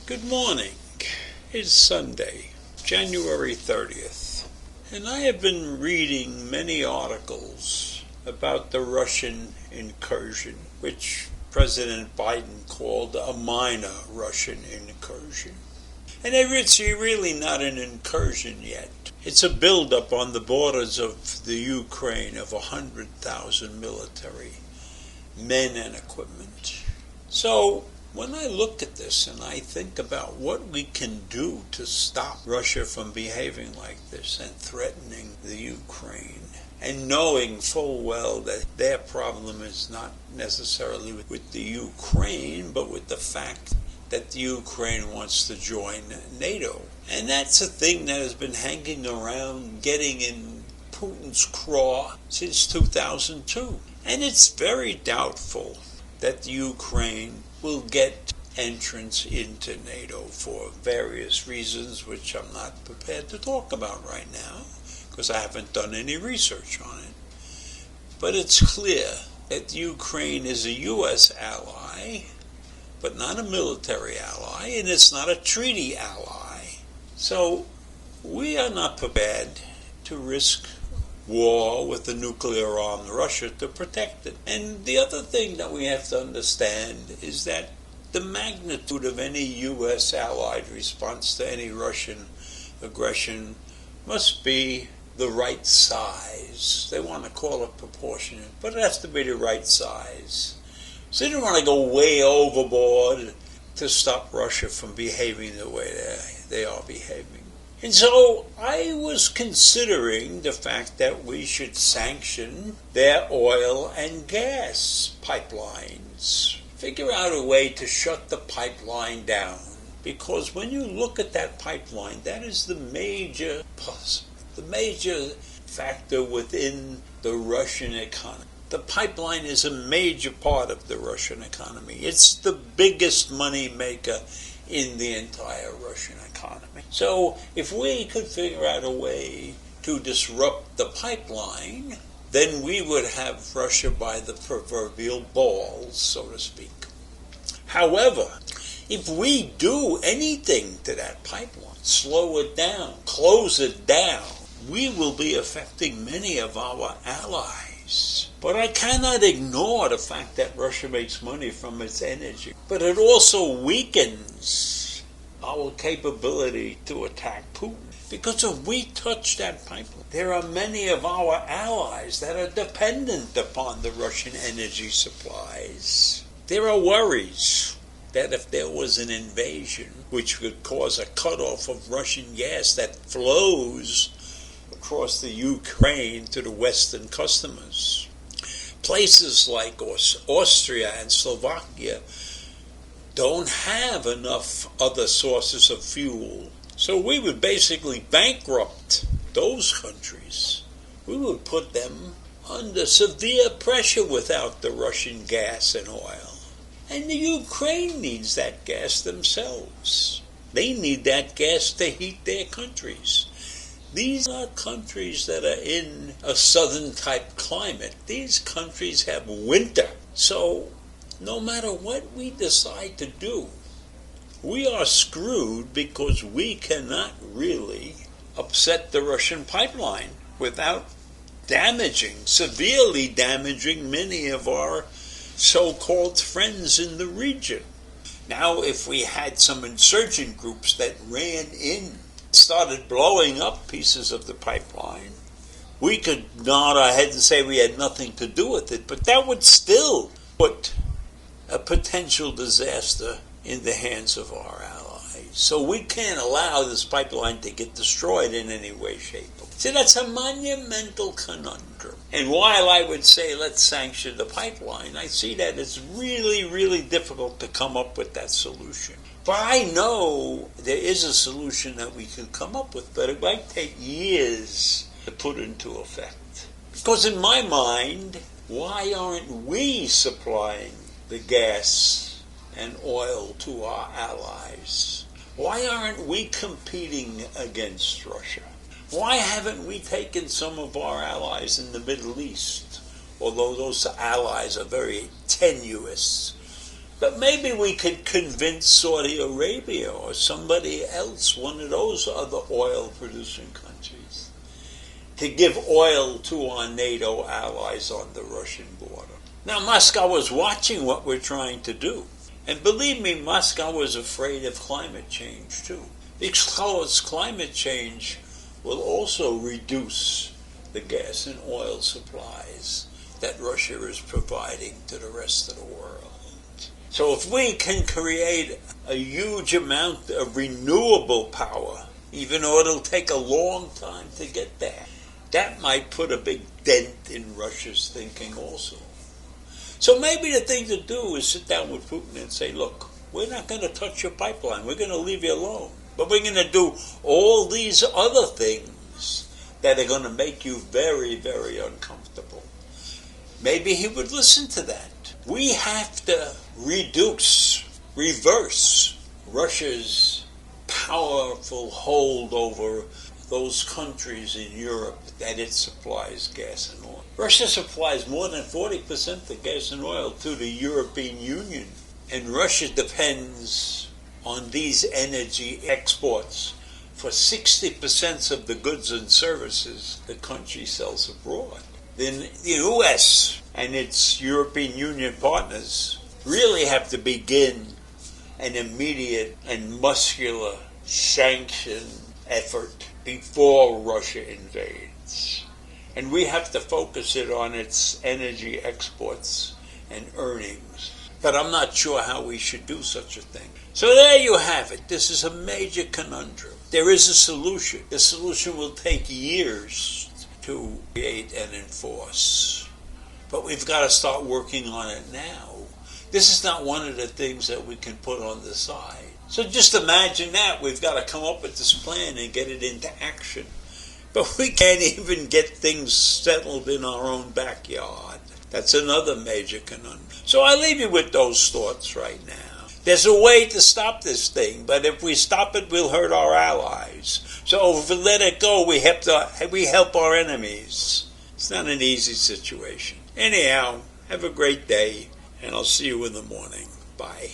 Good morning. It's Sunday, January 30th, and I have been reading many articles about the Russian incursion, which President Biden called a minor Russian incursion. And it's really not an incursion yet. It's a buildup on the borders of the Ukraine of 100,000 military men and equipment. So, when I look at this and I think about what we can do to stop Russia from behaving like this and threatening the Ukraine, and knowing full well that their problem is not necessarily with the Ukraine, but with the fact that the Ukraine wants to join NATO. And that's a thing that has been hanging around, getting in Putin's craw since 2002. And it's very doubtful that the Ukraine will get entrance into NATO for various reasons, which I'm not prepared to talk about right now, because I haven't done any research on it. But it's clear that Ukraine is a U.S. ally, but not a military ally, and it's not a treaty ally. So we are not prepared to risk war with the nuclear-armed Russia to protect it. And the other thing that we have to understand is that the magnitude of any U.S. allied response to any Russian aggression must be the right size. They want to call it proportionate, but it has to be the right size. So they don't want to go way overboard to stop Russia from behaving the way they are behaving. And so I was considering the fact that we should sanction their oil and gas pipelines. Figure out a way to shut the pipeline down. Because when you look at that pipeline, that is the major factor within the Russian economy. The pipeline is a major part of the Russian economy. It's the biggest money maker in the entire Russian economy. So if we could figure out a way to disrupt the pipeline, then we would have Russia by the proverbial balls, so to speak. However, if we do anything to that pipeline, slow it down, close it down, we will be affecting many of our allies. But I cannot ignore the fact that Russia makes money from its energy. But it also weakens our capability to attack Putin. Because if we touch that pipeline, there are many of our allies that are dependent upon the Russian energy supplies. There are worries that if there was an invasion, which could cause a cutoff of Russian gas that flows across the Ukraine to the Western customers, places like Austria and Slovakia don't have enough other sources of fuel. So we would basically bankrupt those countries. We would put them under severe pressure without the Russian gas and oil. And the Ukraine needs that gas themselves. They need that gas to heat their countries. These are countries that are in a southern type climate. These countries have winter. So no matter what we decide to do, we are screwed because we cannot really upset the Russian pipeline without severely damaging many of our so-called friends in the region. Now, if we had some insurgent groups that ran in, started blowing up pieces of the pipeline, we could nod our head and say we had nothing to do with it, but that would still put a potential disaster in the hands of our allies. So we can't allow this pipeline to get destroyed in any way, shape, or form. See, that's a monumental conundrum. And while I would say let's sanction the pipeline, I see that it's really, really difficult to come up with that solution. But I know there is a solution that we can come up with, but it might take years to put into effect. Because in my mind, why aren't we supplying the gas and oil to our allies? Why aren't we competing against Russia? Why haven't we taken some of our allies in the Middle East? Although those allies are very tenuous. But maybe we could convince Saudi Arabia or somebody else, one of those other oil-producing countries, to give oil to our NATO allies on the Russian border. Now, Moscow is watching what we're trying to do. And believe me, Moscow is afraid of climate change, too. Because climate change will also reduce the gas and oil supplies that Russia is providing to the rest of the world. So if we can create a huge amount of renewable power, even though it'll take a long time to get there, that might put a big dent in Russia's thinking also. So maybe the thing to do is sit down with Putin and say, look, we're not going to touch your pipeline. We're going to leave you alone. But we're going to do all these other things that are going to make you very, very uncomfortable. Maybe he would listen to that. We have to reverse Russia's powerful hold over those countries in Europe that it supplies gas and oil. Russia supplies more than 40% of gas and oil to the European Union. And Russia depends on these energy exports for 60% of the goods and services the country sells abroad. Then the U.S. and its European Union partners really have to begin an immediate and muscular sanction effort before Russia invades. And we have to focus it on its energy exports and earnings. But I'm not sure how we should do such a thing. So there you have it. This is a major conundrum. There is a solution. The solution will take years to create and enforce. But we've got to start working on it now. This is not one of the things that we can put on the side. So just imagine that. We've got to come up with this plan and get it into action. But we can't even get things settled in our own backyard. That's another major conundrum. So I leave you with those thoughts right now. There's a way to stop this thing, but if we stop it, we'll hurt our allies. So if we let it go, we help our enemies. It's not an easy situation. Anyhow, have a great day, and I'll see you in the morning. Bye.